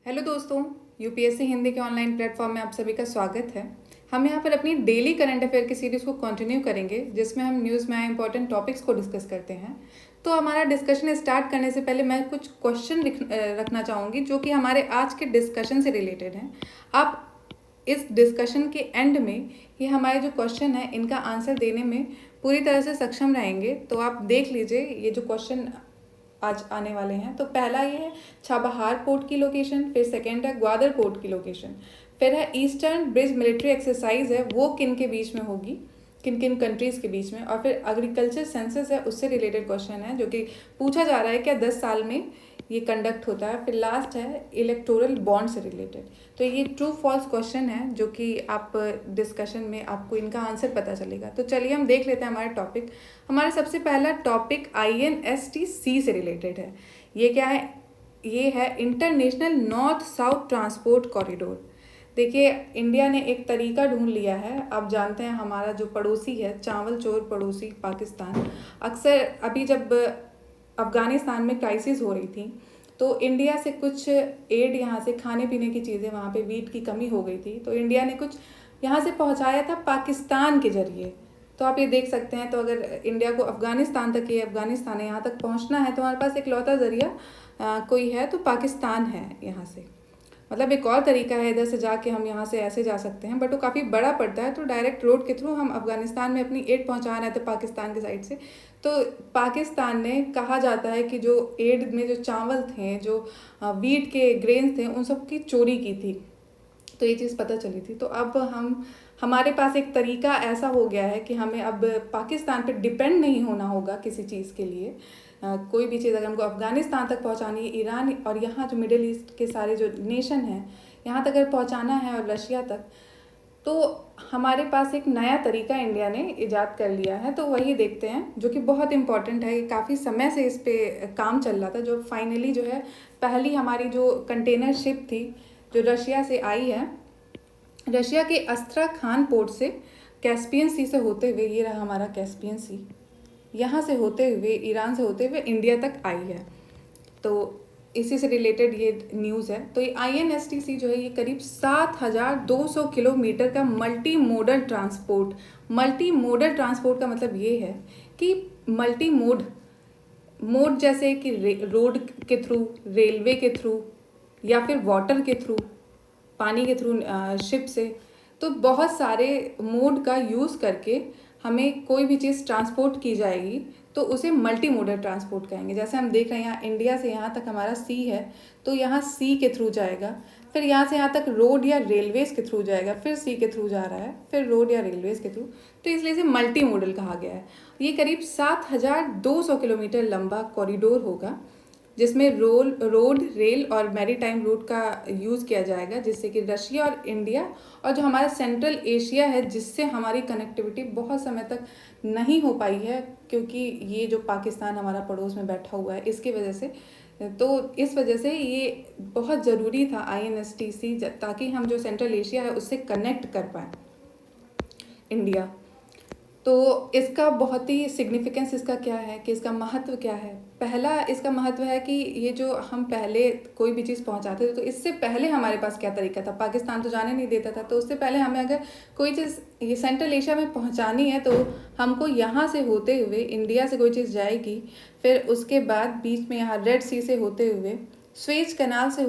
Hello दोस्तों, UPSC Hindi के online platform में आप सभी का स्वागत है। हम यहाँ पर अपनी डेली करंट अफेयर की सीरीज़ को कंटिन्यू करेंगे, जिसमें हम न्यूज़ में आए इंपॉर्टेंट टॉपिक्स को डिस्कस करते हैं। तो हमारा डिस्कशन स्टार्ट करने से पहले मैं कुछ क्वेश्चन रखना चाहूँगी जो कि हमारे आज के डिस्कशन से रिलेटेड हैं। आप इस डिस्कशन के एंड में ये हमारे जो क्वेश्चन है इनका आंसर देने में पूरी तरह से सक्षम रहेंगे। तो आप देख लीजिए ये जो क्वेश्चन आज आने वाले हैं। तो पहला ये है छाबहार पोर्ट की लोकेशन, फिर सेकेंड है ग्वादर पोर्ट की लोकेशन, फिर है ईस्टर्न ब्रिज मिलिट्री एक्सरसाइज है वो किन के बीच में होगी, किन किन कंट्रीज़ के बीच में, और फिर एग्रीकल्चर सेंसस है उससे रिलेटेड क्वेश्चन है जो कि पूछा जा रहा है क्या 10 साल में ये कंडक्ट होता है। फिर लास्ट है इलेक्टोरल बॉन्ड से रिलेटेड। तो ये ट्रू फॉल्स क्वेश्चन है जो कि आप डिस्कशन में आपको इनका आंसर पता चलेगा। तो चलिए हम देख लेते हैं हमारे टॉपिक। हमारा सबसे पहला टॉपिक INSTC से रिलेटेड है। ये क्या है? ये है international north south transport corridor. देखिए, इंडिया ने एक तरीका ढूंढ लिया है। आप जानते हैं हमारा जो पड़ोसी है, चावल चोर पड़ोसी पाकिस्तान, अक्सर अभी जब अफ़गानिस्तान में क्राइसिस हो रही थी तो इंडिया से कुछ एड, यहाँ से खाने पीने की चीज़ें, वहाँ पे वीट की कमी हो गई थी तो इंडिया ने कुछ यहाँ से पहुँचाया था पाकिस्तान के ज़रिए। तो आप ये देख सकते हैं। तो अगर इंडिया को अफ़गानिस्तान तक, ये अफ़गानिस्तान है, यहाँ तक पहुँचना है तो हमारे पास एक लौता ज़रिया कोई है तो पाकिस्तान है। यहाँ से मतलब एक और तरीका है, इधर से जाके हम यहाँ से ऐसे जा सकते हैं, बट वो काफ़ी बड़ा पड़ता है। तो डायरेक्ट रोड के थ्रू हम अफ़गानिस्तान में अपनी एड पहुँचा रहे थे पाकिस्तान के साइड से। तो पाकिस्तान ने, कहा जाता है कि जो एड में जो चावल थे, जो वीट के ग्रेन्स थे, उन सब की चोरी की थी। तो ये चीज़ पता चली थी। तो अब हमारे पास एक तरीका ऐसा हो गया है कि हमें अब पाकिस्तान पे डिपेंड नहीं होना होगा किसी चीज़ के लिए। कोई भी चीज़ अगर हमको अफ़गानिस्तान तक पहुंचानी है, ईरान और यहाँ जो मिडिल ईस्ट के सारे जो नेशन हैं यहाँ तक अगर पहुंचाना है, और रशिया तक, तो हमारे पास एक नया तरीका इंडिया ने ईजाद कर लिया है। तो वही देखते हैं जो कि बहुत इम्पॉर्टेंट है। काफ़ी समय से इस पे काम चल रहा था, जो फाइनली जो है पहली हमारी जो कंटेनर शिप थी जो रशिया से आई है, रशिया के अस्ट्राखान पोर्ट से कैस्पियन सी से होते हुए, ये रहा हमारा कैस्पियन सी, यहाँ से होते हुए, ईरान से होते हुए इंडिया तक आई है। तो इसी से रिलेटेड ये न्यूज़ है। तो ये INSTC जो है ये करीब 7,200 किलोमीटर का मल्टी मोडल ट्रांसपोर्ट का मतलब ये है कि मल्टी मोड जैसे कि रोड के थ्रू, रेलवे के थ्रू, या फिर वाटर के थ्रू, पानी के थ्रू, शिप से। तो बहुत सारे मोड का यूज़ करके हमें कोई भी चीज़ ट्रांसपोर्ट की जाएगी तो उसे मल्टी मोडल ट्रांसपोर्ट कहेंगे। जैसे हम देख रहे हैं यहाँ इंडिया से यहाँ तक हमारा सी है तो यहाँ सी के थ्रू जाएगा, फिर यहाँ से यहाँ तक रोड या रेलवेज के थ्रू जाएगा, फिर सी के थ्रू जा रहा है, फिर रोड या रेलवेज के थ्रू। तो इसलिए इसे मल्टी मोडल कहा गया है। ये करीब 7,200 किलोमीटर लंबा कॉरिडोर होगा जिसमें रोड, रेल और मैरीटाइम रूट का यूज़ किया जाएगा, जिससे कि रशिया और इंडिया और जो हमारा सेंट्रल एशिया है, जिससे हमारी कनेक्टिविटी बहुत समय तक नहीं हो पाई है क्योंकि ये जो पाकिस्तान हमारा पड़ोस में बैठा हुआ है इसकी वजह से। तो इस वजह से ये बहुत ज़रूरी था INSTC, ताकि हम जो सेंट्रल एशिया है उससे कनेक्ट कर पाएँ इंडिया। तो इसका बहुत ही सिग्निफिकेंस इसका क्या है कि इसका महत्व क्या है। पहला इसका महत्व है कि ये जो हम पहले कोई भी चीज़ पहुंचाते थे तो इससे पहले हमारे पास क्या तरीका था, पाकिस्तान तो जाने नहीं देता था। तो उससे पहले हमें अगर कोई चीज़ ये सेंट्रल एशिया में पहुंचानी है तो हमको यहाँ से होते हुए, इंडिया से कोई चीज़ जाएगी, फिर उसके बाद बीच में यहाँ रेड सी से होते हुए, स्वेज कैनाल से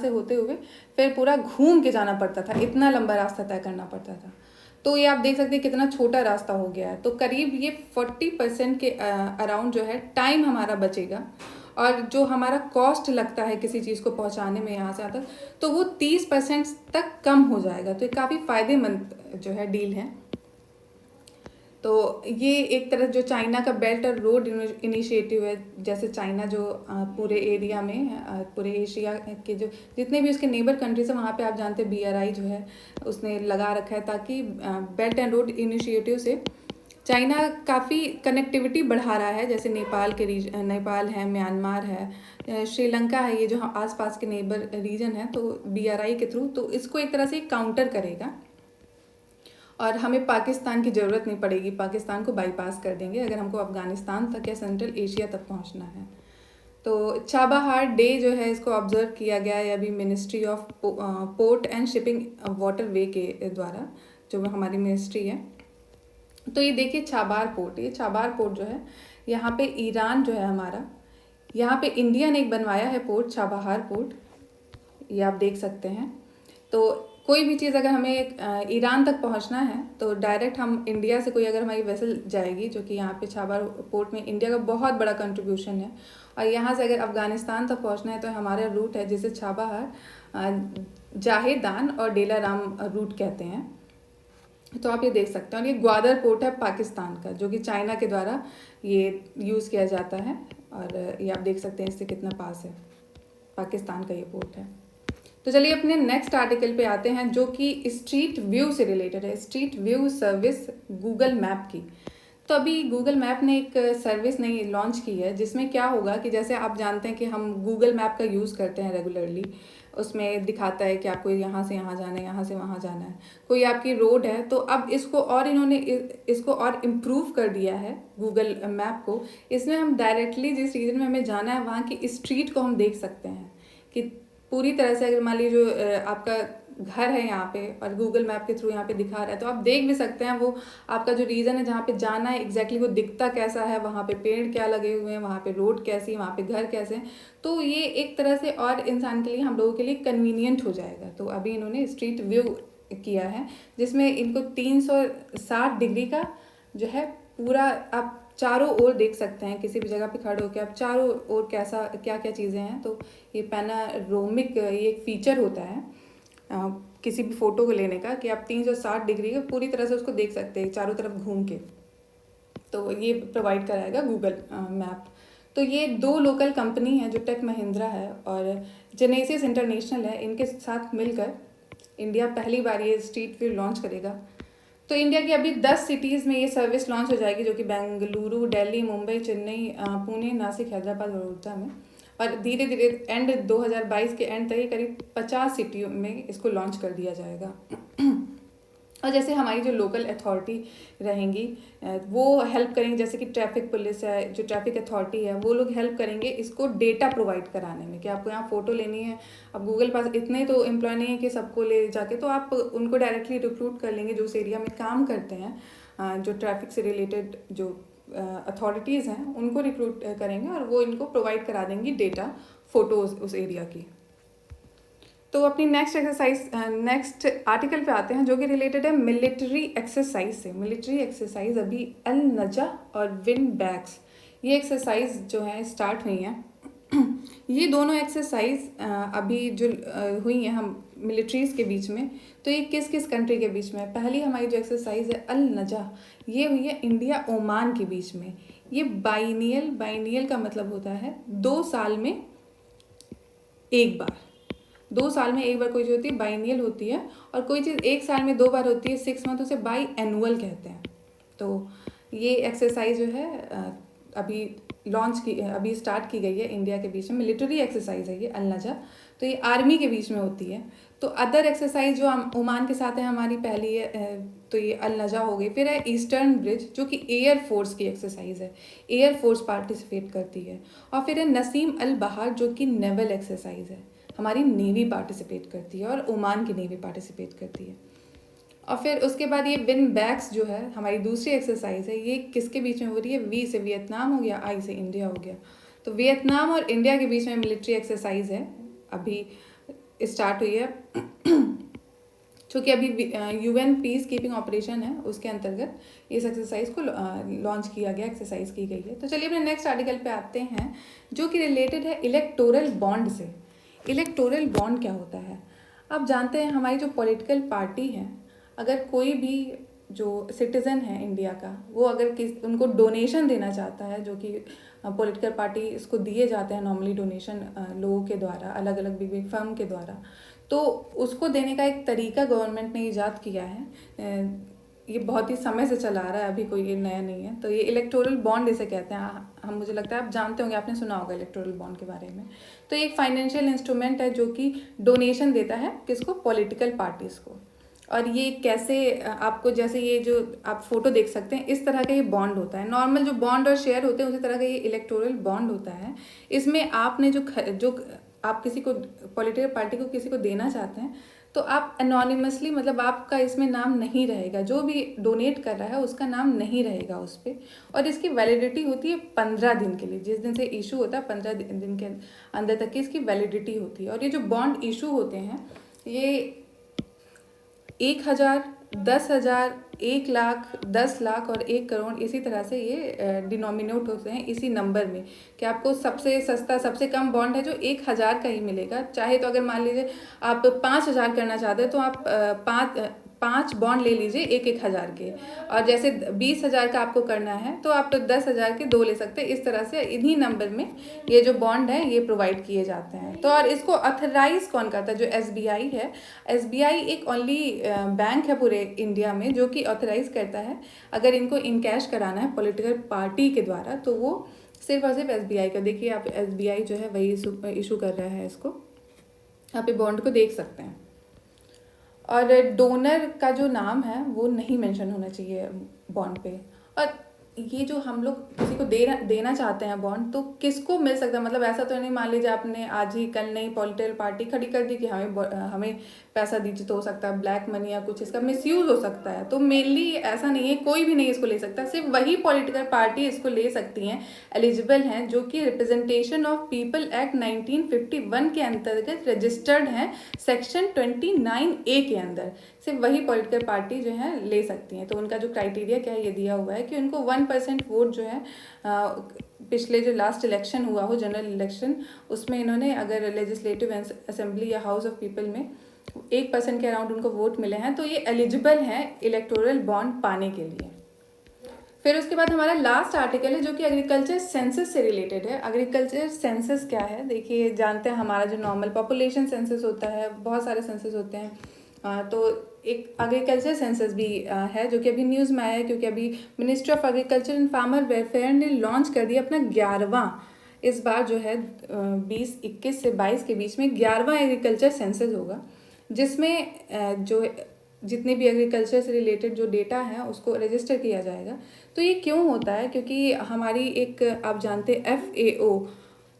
होते हुए फिर पूरा घूम के जाना पड़ता था। इतना लंबा रास्ता तय करना पड़ता था। तो ये आप देख सकते हैं कितना छोटा रास्ता हो गया है। तो करीब ये 40% के अराउंड जो है टाइम हमारा बचेगा, और जो हमारा कॉस्ट लगता है किसी चीज़ को पहुंचाने में यहाँ से आता, तो वो 30% तक कम हो जाएगा। तो ये काफ़ी फ़ायदेमंद जो है डील है। तो ये एक तरह जो चाइना का बेल्ट और रोड इनिशिएटिव है, जैसे चाइना जो पूरे एरिया में, पूरे एशिया के जो जितने भी उसके नेबर कंट्रीज हैं वहाँ पे आप जानते हैं BRI जो है उसने लगा रखा है, ताकि बेल्ट एंड रोड इनिशिएटिव से चाइना काफ़ी कनेक्टिविटी बढ़ा रहा है। जैसे नेपाल है, म्यांमार है, श्रीलंका है, ये जो आसपास के नेबर रीजन है, तो BRI के थ्रू तो इसको एक तरह से काउंटर करेगा और हमें पाकिस्तान की ज़रूरत नहीं पड़ेगी। पाकिस्तान को बाईपास कर देंगे अगर हमको अफ़गानिस्तान तक या सेंट्रल एशिया तक पहुंचना है। तो चाबाहार डे जो है इसको ऑब्जर्व किया गया है अभी ministry of port and shipping waterway के द्वारा, जो हमारी मिनिस्ट्री है। तो ये देखिए चाबार पोर्ट, ये चाबार पोर्ट जो है यहाँ पे ईरान जो है हमारा, यहाँ पे इंडिया ने एक बनवाया है पोर्ट, चाबाहार पोर्ट, ये आप देख सकते हैं। तो कोई भी चीज़ अगर हमें ईरान तक पहुंचना है तो डायरेक्ट हम इंडिया से कोई अगर हमारी वेसल जाएगी, जो कि यहाँ पे चाबार पोर्ट में इंडिया का बहुत बड़ा कंट्रीब्यूशन है, और यहाँ से अगर अफ़गानिस्तान तक पहुंचना है तो हमारा रूट है जिसे चाबाहार, जाहेदान और डेला राम रूट कहते हैं। तो आप ये देख सकते हैं। और ये ग्वादर पोर्ट है पाकिस्तान का, जो कि चाइना के द्वारा ये यूज़ किया जाता है, और ये आप देख सकते हैं इससे कितना पास है, पाकिस्तान का ये पोर्ट है। तो चलिए अपने नेक्स्ट आर्टिकल पे आते हैं, जो कि स्ट्रीट व्यू से रिलेटेड है, street view service Google map की। तो अभी गूगल मैप ने एक सर्विस नई लॉन्च की है, जिसमें क्या होगा कि जैसे आप जानते हैं कि हम गूगल मैप का यूज़ करते हैं रेगुलरली, उसमें दिखाता है कि आपको यहाँ से यहाँ जाना है, यहाँ से वहाँ जाना है, कोई आपकी रोड है। तो अब इसको और इन्होंने इसको और इम्प्रूव कर दिया है गूगल मैप को। इसमें हम डायरेक्टली जिस रीजन में हमें जाना है वहाँ की स्ट्रीट को हम देख सकते हैं कि पूरी तरह से, अगर मान लीजिए जो आपका घर है यहाँ पे और गूगल मैप के थ्रू यहाँ पे दिखा रहा है, तो आप देख भी सकते हैं वो आपका जो रीजन है जहाँ पे जाना है एग्जैक्टली वो दिखता कैसा है, वहाँ पे पेड़ क्या लगे हुए हैं, वहाँ पे रोड कैसी है, वहाँ पे घर कैसे हैं। तो ये एक तरह से और इंसान के लिए, हम लोगों के लिए कन्वीनियंट हो जाएगा। तो अभी इन्होंने स्ट्रीट व्यू किया है, जिसमें इनको 360 डिग्री का जो है पूरा आप चारों ओर देख सकते हैं, किसी भी जगह पे खड़े होकर आप चारों ओर कैसा क्या क्या चीज़ें हैं। तो ये पैनारोमिक ये एक फीचर होता है किसी भी फ़ोटो को लेने का, कि आप 360 डिग्री का पूरी तरह से उसको देख सकते हैं चारों तरफ घूम के। तो ये प्रोवाइड कराएगा गूगल मैप। तो ये 2 लोकल कंपनी है, जो टेक महिंद्रा है और जेनेसिस इंटरनेशनल है, इनके साथ मिलकर इंडिया पहली बार ये स्ट्रीट व्यू लॉन्च करेगा। तो इंडिया की अभी 10 सिटीज़ में ये सर्विस लॉन्च हो जाएगी, जो कि बेंगलुरु, दिल्ली, मुंबई, चेन्नई, पुणे, नासिक, हैदराबाद, वडोदरा में। और धीरे धीरे एंड 2022 के एंड तक ही करीब 50 सिटियों में इसको लॉन्च कर दिया जाएगा। और जैसे हमारी जो लोकल अथॉरिटी रहेंगी वो हेल्प करेंगे, जैसे कि ट्रैफिक पुलिस है, जो ट्रैफिक अथॉरिटी है, वो लोग हेल्प करेंगे इसको डेटा प्रोवाइड कराने में, कि आपको यहाँ फ़ोटो लेनी है। अब गूगल पास इतने तो एम्प्लॉय नहीं है कि सबको ले जाके, तो आप उनको डायरेक्टली रिक्रूट कर लेंगे जो उस एरिया में काम करते हैं, जो ट्रैफिक से रिलेटेड जो अथॉरिटीज़ हैं उनको रिक्रूट करेंगे, और वो इनको प्रोवाइड करा देंगी डेटा, फ़ोटोज़ उस एरिया की। तो अपनी नेक्स्ट आर्टिकल पे आते हैं, जो कि रिलेटेड है मिलिट्री एक्सरसाइज से। मिलिट्री एक्सरसाइज अभी अल नजा और विन बैक्स, ये एक्सरसाइज जो है स्टार्ट हुई हैं। ये दोनों एक्सरसाइज अभी जो हुई हैं हम मिलिट्रीज़ के बीच में, तो ये किस किस कंट्री के बीच में? पहली हमारी जो एक्सरसाइज है अल नजा, ये हुई है इंडिया ओमान के बीच में। ये बाइनियल का मतलब होता है 2 साल में एक बार। 2 साल में एक बार कोई चीज़ होती है बाइनियल होती है, और कोई चीज़ 1 साल में 2 बार होती है 6 मंथ, उसे बाई एनुअल कहते हैं। तो ये एक्सरसाइज जो है अभी स्टार्ट की गई है इंडिया के बीच में। मिलिट्री एक्सरसाइज है ये अल नजा, तो ये आर्मी के बीच में होती है। तो अदर एक्सरसाइज जो ओमान के साथ है हमारी पहली है, तो ये अल नजा हो गई। फिर है ईस्टर्न ब्रिज, जो कि एयर फोर्स की एक्सरसाइज है, एयर फोर्स पार्टिसिपेट करती है। और फिर है नसीम अल बहार, जो कि नेवल एक्सरसाइज है, हमारी नेवी पार्टिसिपेट करती है, और ओमान की नेवी पार्टिसिपेट करती है। और फिर उसके बाद ये विन बैक्स जो है हमारी दूसरी एक्सरसाइज है, ये किसके बीच में हो रही है? वी से वियतनाम हो गया, आई से इंडिया हो गया। तो वियतनाम और इंडिया के बीच में मिलिट्री एक्सरसाइज है, अभी स्टार्ट हुई है, चूँकि अभी UN पीस कीपिंग ऑपरेशन है, उसके अंतर्गत इस एक्सरसाइज को लॉन्च किया गया, एक्सरसाइज की गई है। तो चलिए अपने नेक्स्ट आर्टिकल पे आते हैं, जो कि रिलेटेड है इलेक्टोरल बॉन्ड से। इलेक्टोरल बॉन्ड क्या होता है? आप जानते हैं हमारी जो पॉलिटिकल पार्टी है, अगर कोई भी जो सिटीज़न है इंडिया का, वो अगर उनको डोनेशन देना चाहता है, जो कि पॉलिटिकल पार्टी इसको दिए जाते हैं नॉर्मली डोनेशन लोगों के द्वारा, अलग अलग बिग फर्म के द्वारा, तो उसको देने का एक तरीका गवर्नमेंट ने ईजाद किया है। ये बहुत ही समय से चला आ रहा है, अभी कोई ये नया नहीं है। तो ये इलेक्टोरल बॉन्ड इसे कहते हैं। हम मुझे लगता है आप जानते होंगे, आपने सुना होगा इलेक्टोरल बॉन्ड के बारे में। तो ये एक फाइनेंशियल इंस्ट्रूमेंट है जो कि डोनेशन देता है किसको? पॉलिटिकल पार्टीज़ को। और ये कैसे आपको, जैसे ये जो आप फोटो देख सकते हैं, इस तरह का ये बॉन्ड होता है। नॉर्मल जो बॉन्ड और शेयर होते हैं उसी तरह का ये इलेक्टोरल बॉन्ड होता है। इसमें आपने जो आप किसी को, पॉलिटिकल पार्टी को किसी को देना चाहते हैं, तो आप एनोनिमसली, मतलब आपका इसमें नाम नहीं रहेगा, जो भी डोनेट कर रहा है उसका नाम नहीं रहेगा उस पर। और इसकी वैलिडिटी होती है 15 दिन के लिए। जिस दिन से इशू होता है 15 दिन के अंदर तक की इसकी वैलिडिटी होती है। और ये जो बॉन्ड इशू होते हैं, ये 1,000, 10,000, 1,00,000, 10,00,000 और 1 करोड़, इसी तरह से ये डिनोमिनेट होते हैं इसी नंबर में, कि आपको सबसे सस्ता, सबसे कम बॉन्ड है जो 1,000 का ही मिलेगा। चाहे तो अगर मान लीजिए आप 5,000 करना चाहते हैं तो आप पाँच बॉन्ड ले लीजिए 1,000 के। और जैसे 20,000 का आपको करना है तो आप 10,000 के 2 ले सकते हैं। इस तरह से इन्हीं नंबर में ये जो बॉन्ड है ये प्रोवाइड किए जाते हैं। तो और इसको ऑथराइज कौन करता है? जो SBI है। SBI एक ओनली बैंक है पूरे इंडिया में जो कि ऑथराइज करता है। अगर इनको इन कैश कराना है पॉलिटिकल पार्टी के द्वारा तो वो सिर्फ और सिर्फ SBI का। देखिए आप, SBI जो है वही इशू कर रहा है इसको। आप ये बॉन्ड को देख सकते हैं। और डोनर का जो नाम है वो नहीं मेंशन होना चाहिए बॉन्ड पे। और ये जो हम लोग किसी को देना चाहते हैं बॉन्ड, तो किसको मिल सकता है? मतलब ऐसा तो नहीं मान लीजिए आपने आज ही कल नई पॉलिटिकल पार्टी खड़ी कर दी कि हमें पैसा दीजिए, तो हो सकता है ब्लैक मनी या कुछ इसका मिसयूज हो सकता है। तो मेनली ऐसा नहीं है, कोई भी नहीं इसको ले सकता। सिर्फ वही पॉलिटिकल पार्टी इसको ले सकती हैं, एलिजिबल हैं, जो कि रिप्रेजेंटेशन ऑफ पीपल एक्ट 1951 के अंतर्गत रजिस्टर्ड हैं सेक्शन 29A के अंदर। सिर्फ वही पॉलिटिकल पार्टी जो है ले सकती हैं। तो उनका जो क्राइटेरिया क्या है ये दिया हुआ है कि उनको 1% वोट जो है पिछले जो लास्ट इलेक्शन हुआ हो, जनरल इलेक्शन, उसमें इन्होंने अगर लेजिस्लेटिव असेंबली या हाउस ऑफ पीपल में 1% के अराउंड उनको वोट मिले हैं तो ये एलिजिबल हैं इलेक्टोरल बॉन्ड पाने के लिए। फिर उसके बाद हमारा लास्ट आर्टिकल है जो कि एग्रीकल्चर सेंसस से रिलेटेड है। एग्रीकल्चर सेंसस क्या है? देखिए, जानते हैं हमारा जो नॉर्मल पॉपुलेशन सेंसस होता है, बहुत सारे सेंसस होते हैं, तो एक एग्रीकल्चर सेंसस भी है जो कि अभी न्यूज़ में आया है, क्योंकि अभी ministry of agriculture and farmer welfare ने लॉन्च कर दिया अपना 11वां, इस बार जो है 2021 से 22 के बीच में 11वां एग्रीकल्चर सेंसस होगा, जिसमें जो जितने भी एग्रीकल्चर से रिलेटेड जो डेटा है उसको रजिस्टर किया जाएगा। तो ये क्यों होता है? क्योंकि हमारी एक, आप जानते हैं, FAO,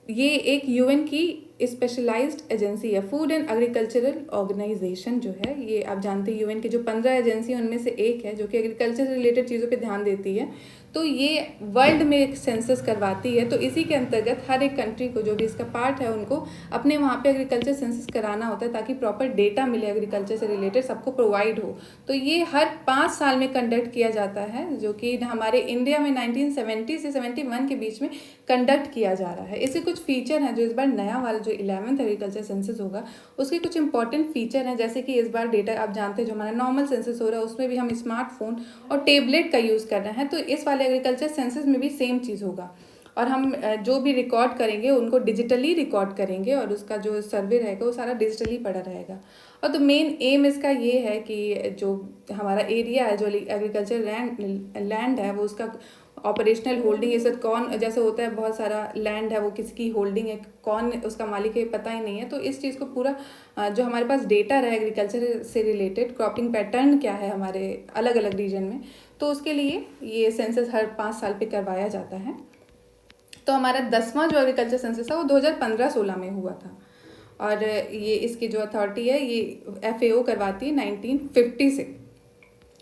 ये एक UN की स्पेशलाइज्ड एजेंसी है, फूड एंड एग्रीकल्चरल ऑर्गेनाइजेशन जो है। ये आप जानते हैं UN की जो 15 एजेंसी उनमें से एक है जो कि एग्रीकल्चर से रिलेटेड चीज़ों पे ध्यान देती है। तो ये वर्ल्ड में एक सेंसस करवाती है। तो इसी के अंतर्गत हर एक कंट्री को, जो भी इसका पार्ट है, उनको अपने वहाँ पे एग्रीकल्चर सेंसस कराना होता है ताकि प्रॉपर डेटा मिले एग्रीकल्चर से रिलेटेड, सबको प्रोवाइड हो। तो ये हर 5 साल में कंडक्ट किया जाता है, जो कि हमारे इंडिया में 1970 से 71 के बीच में कंडक्ट किया जा रहा है। इसके कुछ फीचर हैं जो इस बार नया वाला जो 11th एग्रीकल्चर सेंसस होगा उसके कुछ इंपॉर्टेंट फीचर हैं, जैसे कि इस बार डेटा, आप जानते हैं, जो हमारा नॉर्मल सेंसस हो रहा है उसमें भी हम स्मार्टफोन और टेबलेट का यूज़ कर रहे हैं। तो इस वाले एग्रीकल्चर सेंसस में भी सेम चीज़ होगा। और हम जो भी रिकॉर्ड करेंगे उनको डिजिटली रिकॉर्ड करेंगे और उसका जो सर्वे रहेगा वो सारा डिजिटली पड़ा रहेगा। और तो मेन एम इसका ये है कि जो हमारा एरिया है, जो एग्रीकल्चर लैंड है, वो उसका ऑपरेशनल होल्डिंग, इस कौन, जैसे होता है बहुत सारा लैंड है वो किसकी होल्डिंग है, कौन उसका मालिक है, पता ही नहीं है। तो इस चीज़ को पूरा जो हमारे पास डेटा रहे एग्रीकल्चर से रिलेटेड, क्रॉपिंग पैटर्न क्या है हमारे अलग अलग रीजन में, तो उसके लिए ये सेंसस हर 5 साल पे करवाया जाता है। तो हमारा 10वां जो एग्रीकल्चर सेंसस है वो 2015-16 में हुआ था। और ये इसकी जो अथॉरिटी है ये FAO करवाती है 1950 से,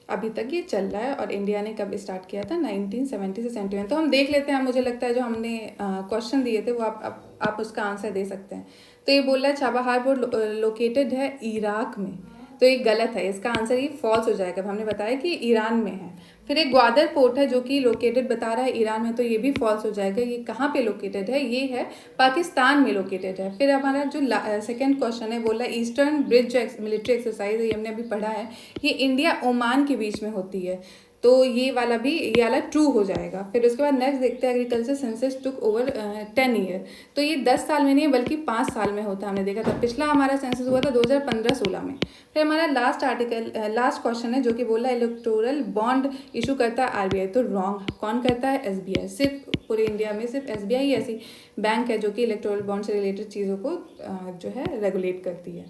अभी तक ये चल रहा है। और इंडिया ने कब स्टार्ट किया था? 1970 से 71। तो हम देख लेते हैं, मुझे लगता है जो हमने क्वेश्चन दिए थे वो आप उसका आंसर दे सकते हैं। तो ये बोल रहा है चाबहार पोर्ट लोकेटेड है इराक में, तो ये गलत है, इसका आंसर ये फॉल्स हो जाएगा। हमने बताया कि ईरान में है। फिर एक ग्वादर पोर्ट है जो कि लोकेटेड बता रहा है ईरान में, तो ये भी फॉल्स हो जाएगा। ये कहाँ पे लोकेटेड है? ये है पाकिस्तान में लोकेटेड है। फिर हमारा जो सेकंड क्वेश्चन है, बोला ईस्टर्न ब्रिज जो मिलिट्री एक्सरसाइज है, ये हमने अभी पढ़ा है, ये इंडिया ओमान के बीच में होती है, तो ये वाला ट्रू हो जाएगा। फिर उसके बाद नेक्स्ट देखते हैं, agriculture census took over 10 year, तो ये 10 साल में नहीं बल्कि 5 साल में होता है। हमने देखा था पिछला हमारा सेंसस हुआ था 2015-16 में। फिर हमारा लास्ट क्वेश्चन है जो कि बोला इलेक्टोरल बॉन्ड इशू करता है RBI, तो रॉन्ग। कौन करता है? SBI। सिर्फ पूरे इंडिया में सिर्फ SBI ऐसी बैंक है जो कि इलेक्टोरल बॉन्ड से रिलेटेड चीज़ों को जो है रेगुलेट करती है।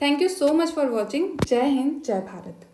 Thank you so much for watching. जय हिंद, जय भारत।